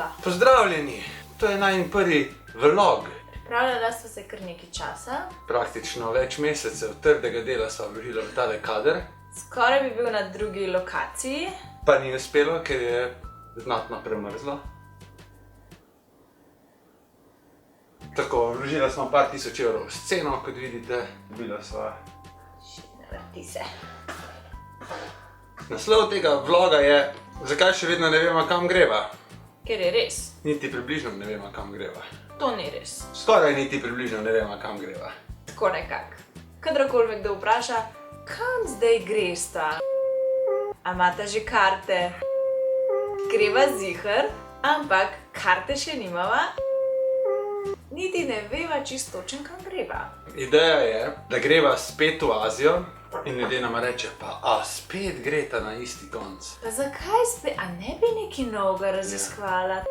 Ja. Pozdravljeni! To je najin prvi vlog. Pripravljala sva se kar nekaj časa. Praktično več mesecev trdega dela sva vložila v tale kader. Skoraj bi bil na drugi lokaciji. Pa ni uspelo, ker je znatno premrzlo. Tako, vložila smo par tisoč evrov v sceno, kot vidite. Dobila sva. Ne vrti se. Naslov tega vloga je, zakaj še vedno ne vemo, kam greva. Ker je res. Niti približno ne vemo, kam greva. To ni res. Skoraj niti približno ne vemo, kam greva. Tako nekak. Kadarkoli me kdo vpraša, kam zdaj gresta? A imata že karte? Greva ziher, ampak karte še nimava. Niti ne veva čisto točno, kam greva. Ideja je, da greva spet v Azijo in ljudje nama reče, pa a spet greta na isti konc. Pa zakaj spet? A ne bi nekaj novega raziskvala?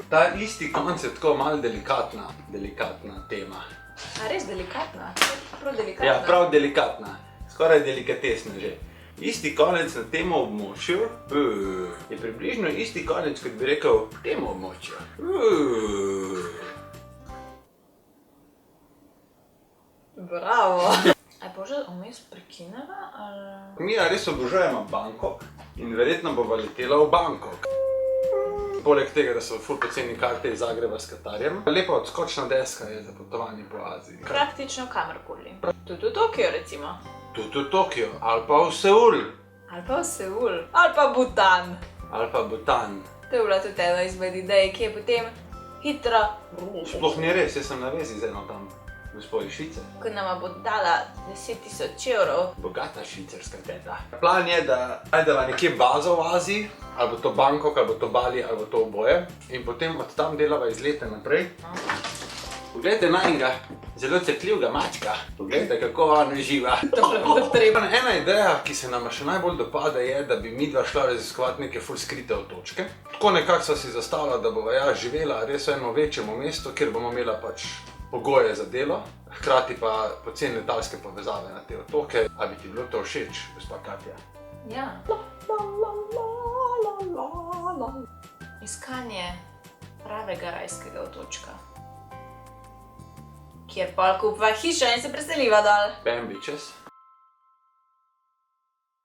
Ta isti konc je tako malo delikatna tema. A res delikatna? Prav delikatna? Ja, prav delikatna. Skoraj delikatesna že. Isti konec na tem območju je približno isti konec, kot bi rekel, tem območju. Bravo! A je Bože vmes prekineva, ali... Mi res obožujemo Bangkok in verjetno bova letela v Bangkok. Poleg tega, da so ful poceni karte iz Zagreba s Katarjem. Lepa odskočna deska je za potovanje po Aziji. Praktično kamorkoli. Tudi v Tokio recimo. Tudi v Tokio, ali pa v Seul. Ali pa v Seul. Ali pa Butan. Ali pa Butan. To je bila tudi ena izmed idej, ki je potem hitro... Sploh ni res, jaz sem na vezi z eno tam gospod iz Švice. Ko nama bo dala 10.000 evrov. Bogata švicarska teta. Plan je, da najdeva nekje bazo v Aziji, ali bo to Bangkok, ali bo to Bali, ali bo to oboje. In potem od tam delava izlete naprej. Poglejte najnega zelo cvetljivega mačka. Poglejte, kako on uživa. To ne bo treba. Ena ideja, ki se nama še najbolj dopada, je, da bi midva šla raziskovati neke ful skrite otočke. Tako nekako sva si zastavila, da bova ja živela res v enem večjem mestu, kjer bomo imela pač pogoje za delo, hkrati pa poceni letalske povezave na te otoke. A bi ti bilo to všeč, gospa Katja? Ja. Iskanje pravega rajskega otočka. Kjer pol kupva hišo in se preseliva dol. Bam, bitches.